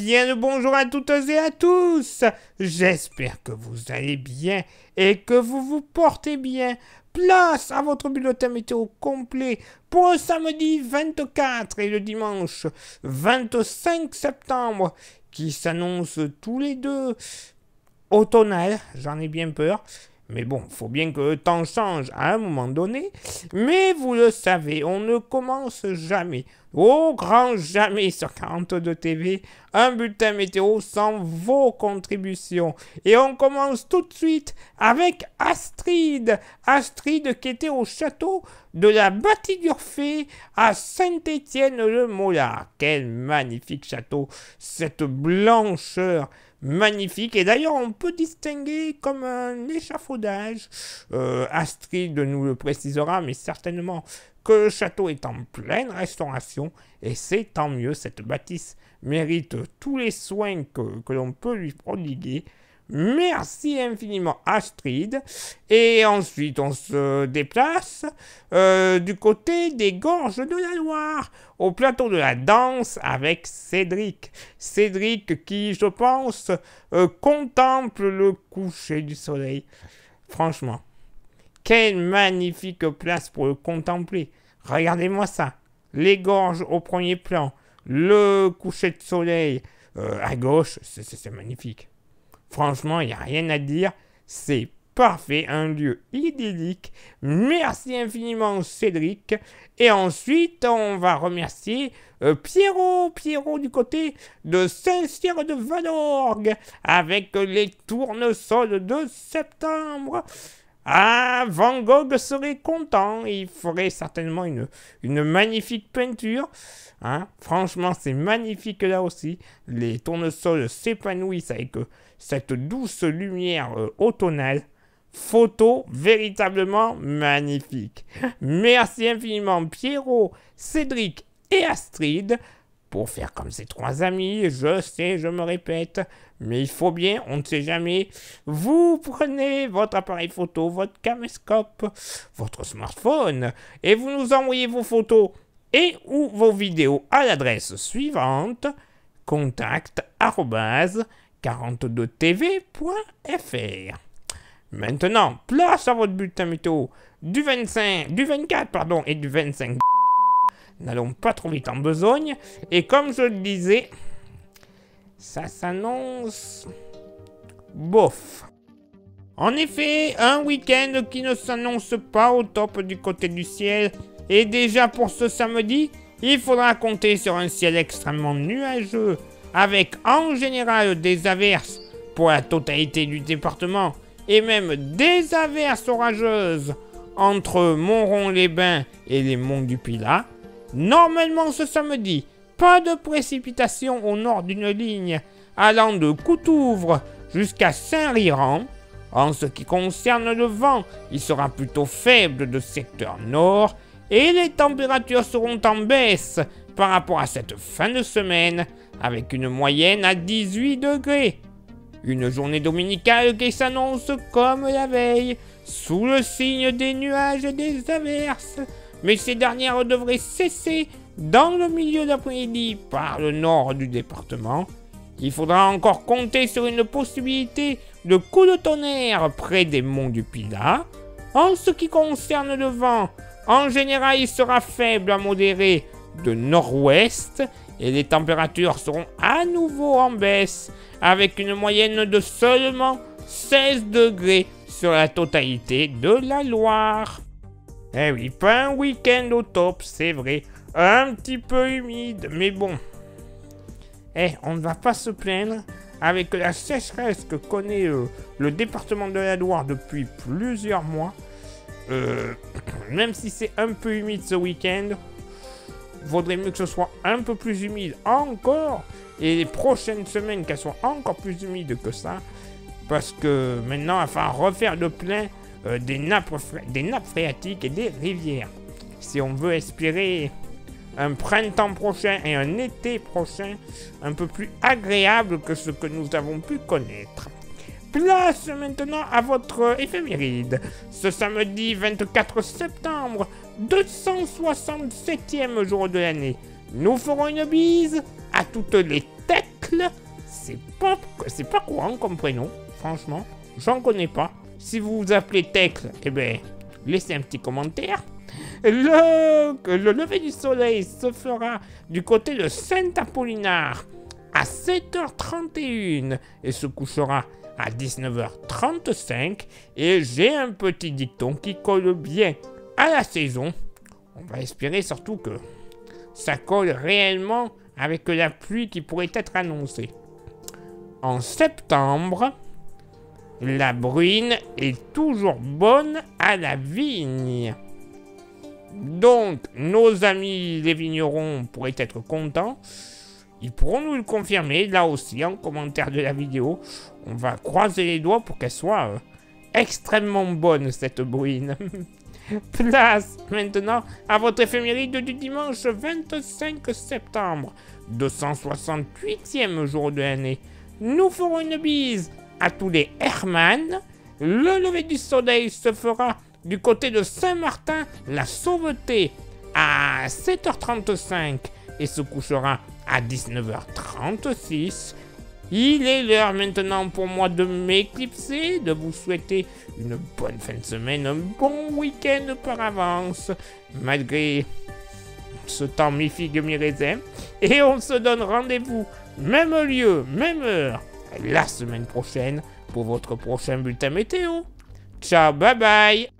bien le bonjour à toutes et à tous. J'espère que vous allez bien et que vous vous portez bien. Place à votre bulletin météo complet pour le samedi 24 et le dimanche 25 septembre qui s'annoncent tous les deux automnal, j'en ai bien peur. Mais bon, faut bien que le temps change à un moment donné. Mais vous le savez, on ne commence jamais, au grand jamais sur 42 TV, un bulletin météo sans vos contributions. Et on commence tout de suite avec Astrid. Astrid qui était au château de la Batignolles à Saint-Étienne-le-Molard. Quel magnifique château, cette blancheur magnifique, et d'ailleurs on peut distinguer comme un échafaudage. Astrid nous le précisera, mais certainement que le château est en pleine restauration, et c'est tant mieux, cette bâtisse mérite tous les soins que l'on peut lui prodiguer. Merci infiniment Astrid. Et ensuite on se déplace du côté des gorges de la Loire, au plateau de la danse avec Cédric. Cédric qui, je pense, contemple le coucher du soleil. Franchement, quelle magnifique place pour le contempler. Regardez-moi ça. Les gorges au premier plan, le coucher de soleil à gauche, c'est magnifique. Franchement, il n'y a rien à dire, c'est parfait, un lieu idyllique. Merci infiniment Cédric. Et ensuite, on va remercier Pierrot du côté de Saint-Cyr-de-Valorgue, avec les tournesols de septembre. Ah, Van Gogh serait content, il ferait certainement une magnifique peinture. Hein? Franchement, c'est magnifique là aussi. Les tournesols s'épanouissent avec cette douce lumière automnale. Photo véritablement magnifique. Merci infiniment Pierrot, Cédric et Astrid pour faire comme ces trois amis. Je sais, je me répète, mais il faut bien, on ne sait jamais. Vous prenez votre appareil photo, votre caméscope, votre smartphone et vous nous envoyez vos photos et ou vos vidéos à l'adresse suivante: contact@42tv.fr. Maintenant, place à votre bulletin météo du 24 et du 25. N'allons pas trop vite en besogne. Et comme je le disais, ça s'annonce bof. En effet, un week-end qui ne s'annonce pas au top du côté du ciel. Et déjà pour ce samedi, il faudra compter sur un ciel extrêmement nuageux, avec en général des averses pour la totalité du département, et même des averses orageuses entre Montrond-les-Bains et les monts du Pilat. Normalement ce samedi, pas de précipitations au nord d'une ligne allant de Coutouvre jusqu'à Saint-Riran. En ce qui concerne le vent, il sera plutôt faible de secteur nord et les températures seront en baisse par rapport à cette fin de semaine avec une moyenne à 18 degrés. Une journée dominicale qui s'annonce comme la veille, sous le signe des nuages et des averses. Mais ces dernières devraient cesser dans le milieu d'après-midi par le nord du département. Il faudra encore compter sur une possibilité de coup de tonnerre près des monts du Pilat. En ce qui concerne le vent, en général il sera faible à modéré de nord-ouest et les températures seront à nouveau en baisse avec une moyenne de seulement 16 degrés sur la totalité de la Loire. Eh oui, pas un week-end au top, c'est vrai. Un petit peu humide, mais bon. On ne va pas se plaindre avec la sécheresse que connaît le département de la Loire depuis plusieurs mois. Même si c'est un peu humide ce week-end, vaudrait mieux que ce soit un peu plus humide encore. Et les prochaines semaines qu'elles soient encore plus humides que ça. Parce que maintenant, il va falloir refaire le plein des nappes phréatiques et des rivières. Si on veut espérer un printemps prochain et un été prochain un peu plus agréable que ce que nous avons pu connaître. Place maintenant à votre éphéméride. Ce samedi 24 septembre, 267e jour de l'année. Nous ferons une bise à toutes les têtes Tecle, c'est pas courant comme prénom, franchement, j'en connais pas. Si vous vous appelez Tecle, eh ben, laissez un petit commentaire. Le lever du soleil se fera du côté de Saint-Apollinaire à 7h31 et se couchera à 19h35. Et j'ai un petit dicton qui colle bien à la saison. On va espérer surtout que ça colle réellement avec la pluie qui pourrait être annoncée. En septembre, la bruine est toujours bonne à la vigne. Donc, nos amis les vignerons pourraient être contents. Ils pourront nous le confirmer, là aussi, en commentaire de la vidéo. On va croiser les doigts pour qu'elle soit extrêmement bonne, cette bruine. Place maintenant à votre éphéméride du dimanche 25 septembre, 268e jour de l'année. Nous ferons une bise à tous les Hermann. Le lever du soleil se fera du côté de Saint-Martin, la Sauveté, à 7h35 et se couchera à 19h36. Il est l'heure maintenant pour moi de m'éclipser, de vous souhaiter une bonne fin de semaine, un bon week-end par avance, malgré ce temps mi-figue mi-raisin. Et on se donne rendez-vous, même lieu, même heure, la semaine prochaine pour votre prochain bulletin météo. Ciao, bye bye!